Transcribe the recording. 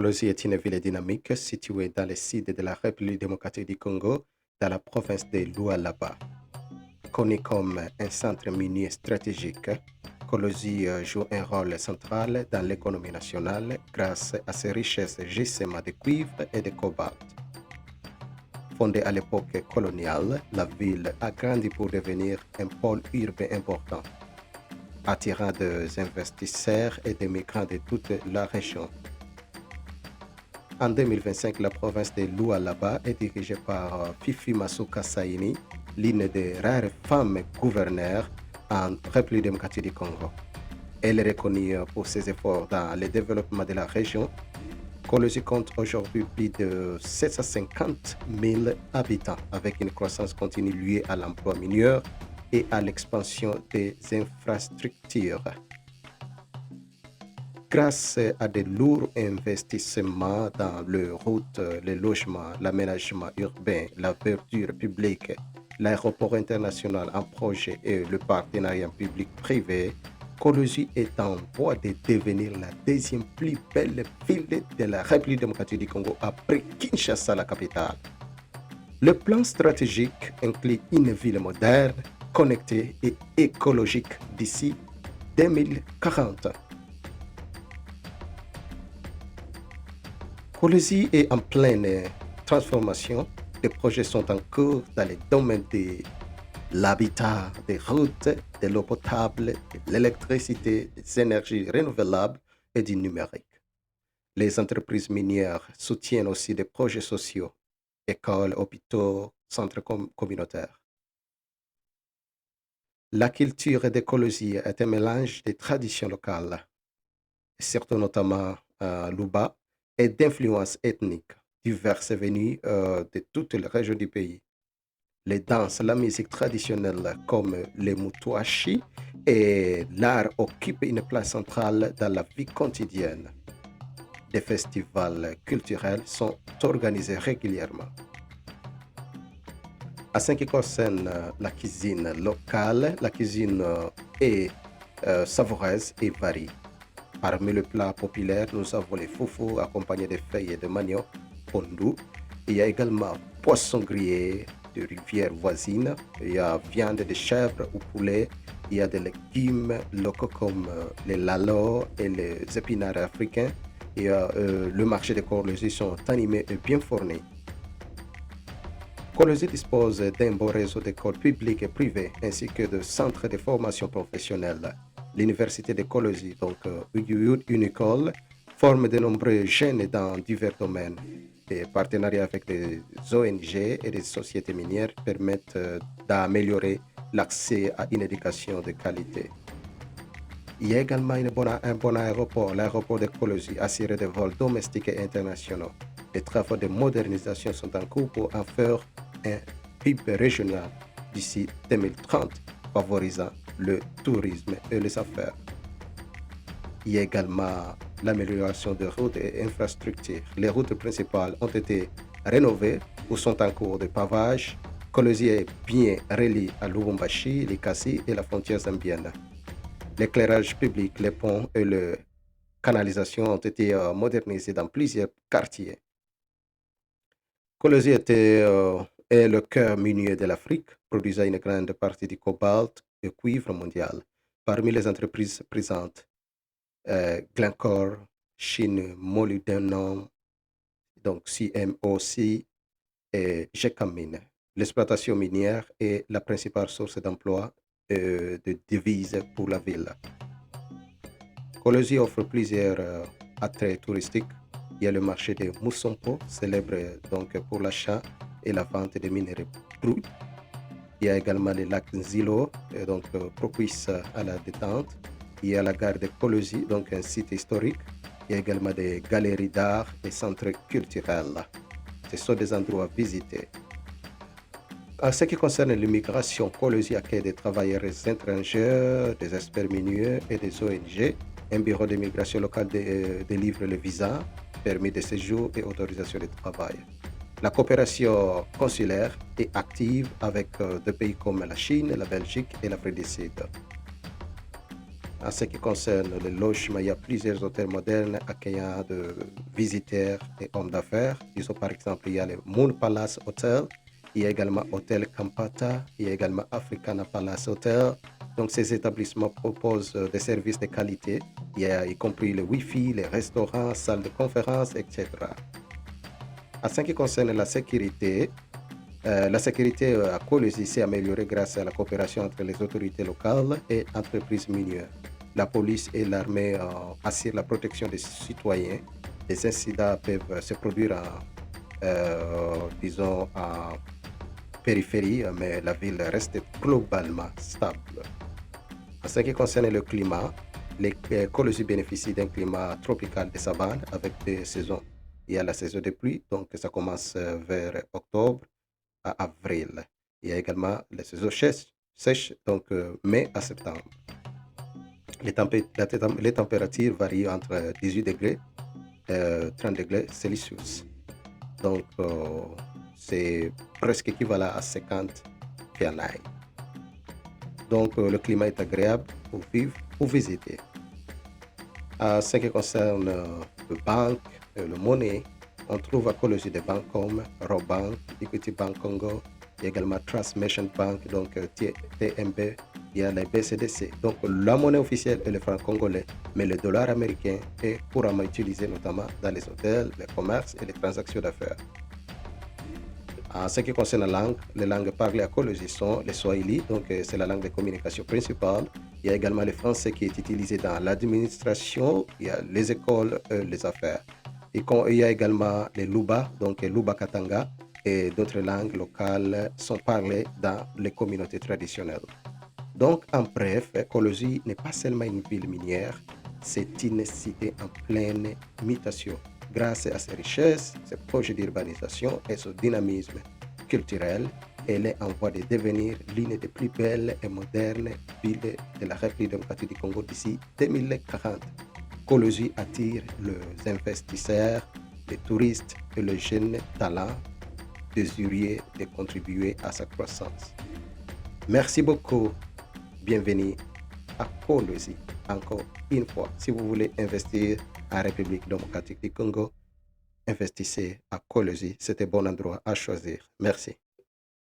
Kolosi est une ville dynamique située dans le sud de la République démocratique du Congo, dans la province de Lualaba. Connu comme un centre minier stratégique, Kolosi joue un rôle central dans l'économie nationale grâce à ses richesses gisements de cuivre et de cobalt. Fondée à l'époque coloniale, la ville a grandi pour devenir un pôle urbain important, attirant des investisseurs et des migrants de toute la région. En 2025, la province de Lualaba est dirigée par Fifi Masuka Saini, l'une des rares femmes gouverneurs en République démocratique du Congo. Elle est reconnue pour ses efforts dans le développement de la région. Kolosi compte aujourd'hui plus de 750 000 habitants, avec une croissance continue liée à l'emploi mineur et à l'expansion des infrastructures. Grâce à de lourds investissements dans les routes, les logements, l'aménagement urbain, la verdure publique, l'aéroport international en projet et le partenariat public-privé, Kolosi est en voie de devenir la deuxième plus belle ville de la République démocratique du Congo après Kinshasa, la capitale. Le plan stratégique inclut une ville moderne, connectée et écologique d'ici 2040. Kolosi est en pleine transformation. Les projets sont en cours dans les domaines de l'habitat, des routes, de l'eau potable, de l'électricité, des énergies renouvelables et du numérique. Les entreprises minières soutiennent aussi des projets sociaux, écoles, hôpitaux, centres communautaires. La culture de Kolosi est un mélange de traditions locales, surtout notamment Luba, et d'influences ethniques diverses venues de toutes les régions du pays. Les danses, la musique traditionnelle comme les mutuashi et l'art occupent une place centrale dans la vie quotidienne. Des festivals culturels sont organisés régulièrement. À ce qui concerne la cuisine locale, la cuisine est savoureuse et varie. Parmi les plats populaires, nous avons les foufous accompagnés de feuilles de manioc pondu. Il y a également poisson grillé de rivières voisines. Il y a viande de chèvre ou poulet. Il y a des légumes locaux comme les lalo et les épinards africains. Et le marché de Kolosi sont animés et bien fournis. Kolosi dispose d'un bon réseau d'écoles publiques et privées ainsi que de centres de formation professionnelle. L'université de Kolosi, donc Unicole, forme de nombreux jeunes dans divers domaines. Des partenariats avec des ONG et des sociétés minières permettent d'améliorer l'accès à une éducation de qualité. Il y a également un bon aéroport, l'aéroport de Kolosi, assuré de vols domestiques et internationaux. Les travaux de modernisation sont en cours pour en faire un hub régional d'ici 2030, favorisant le tourisme et les affaires. Il y a également l'amélioration des routes et infrastructures. Les routes principales ont été rénovées ou sont en cours de pavage. Kolosi est bien relié à Lubumbashi, Likasi et la frontière zambienne. L'éclairage public, les ponts et les canalisations ont été modernisés dans plusieurs quartiers. Kolosi est le cœur minier de l'Afrique, produisant une grande partie du cobalt et cuivre mondial. Parmi les entreprises présentes, Glencore, Chine Molybdenum, donc CMOC et Gécamine. L'exploitation minière est la principale source d'emploi et de devises pour la ville. Kolosi offre plusieurs attraits touristiques. Il y a le marché de Moussompo, célèbre donc pour l'achat et la vente de minerais bruts. Il y a également le lac Nzilo, donc propice à la détente. Il y a la gare de Kolosi, donc un site historique. Il y a également des galeries d'art et centres culturels. Ce sont des endroits à visiter. En ce qui concerne l'immigration, Kolosi accueille des travailleurs étrangers, des experts miniers et des ONG. Un bureau d'immigration local délivre le visa, permis de séjour et autorisation de travail. La coopération consulaire est active avec des pays comme la Chine, la Belgique et l'Afrique du Sud. En ce qui concerne le logement, il y a plusieurs hôtels modernes accueillant de visiteurs et hommes d'affaires. Ils ont par exemple, il y a le Moon Palace Hotel, il y a également Hôtel Kampata, il y a également Africana Palace Hotel. Donc ces établissements proposent des services de qualité, il y a y compris le Wi-Fi, les restaurants, salles de conférence, etc. En ce qui concerne la sécurité à Colosi s'est améliorée grâce à la coopération entre les autorités locales et entreprises minières. La police et l'armée assurent la protection des citoyens. Les incidents peuvent se produire disons, en périphérie, mais la ville reste globalement stable. En ce qui concerne le climat, les Colosi bénéficient d'un climat tropical de savane avec deux saisons. Il y a la saison des pluies, donc ça commence vers octobre à avril. Il y a également les saisons sèches donc mai à septembre. Les températures varient entre 18 degrés et 30 degrés Celsius. Donc, c'est presque équivalent à 50 Fahrenheit. Donc, le climat est agréable pour vivre ou visiter. En ce qui concerne le banque, le monnaie, on trouve à Colosi des banques comme Robank, Equity Bank Congo, il y a également Transmission Bank, donc TMB, il y a les BCDC. Donc la monnaie officielle est le franc congolais, mais le dollar américain est couramment utilisé notamment dans les hôtels, les commerces et les transactions d'affaires. En ce qui concerne la langue, les langues parlées à Colosi sont le Swahili, donc c'est la langue de communication principale. Il y a également le français qui est utilisé dans l'administration, il y a les écoles, les affaires. Il y a également les Luba, donc Luba Katanga, et d'autres langues locales sont parlées dans les communautés traditionnelles. Donc, en bref, Colosi n'est pas seulement une ville minière, c'est une cité en pleine mutation. Grâce à ses richesses, ses projets d'urbanisation et son dynamisme culturel, elle est en voie de devenir l'une des plus belles et modernes villes de la République démocratique du Congo d'ici 2040. Colosi attire les investisseurs, les touristes et les jeunes talents désireux de contribuer à sa croissance. Merci beaucoup. Bienvenue à Colosi. Encore une fois, si vous voulez investir en République démocratique du Congo, investissez à Colosi. C'est un bon endroit à choisir. Merci.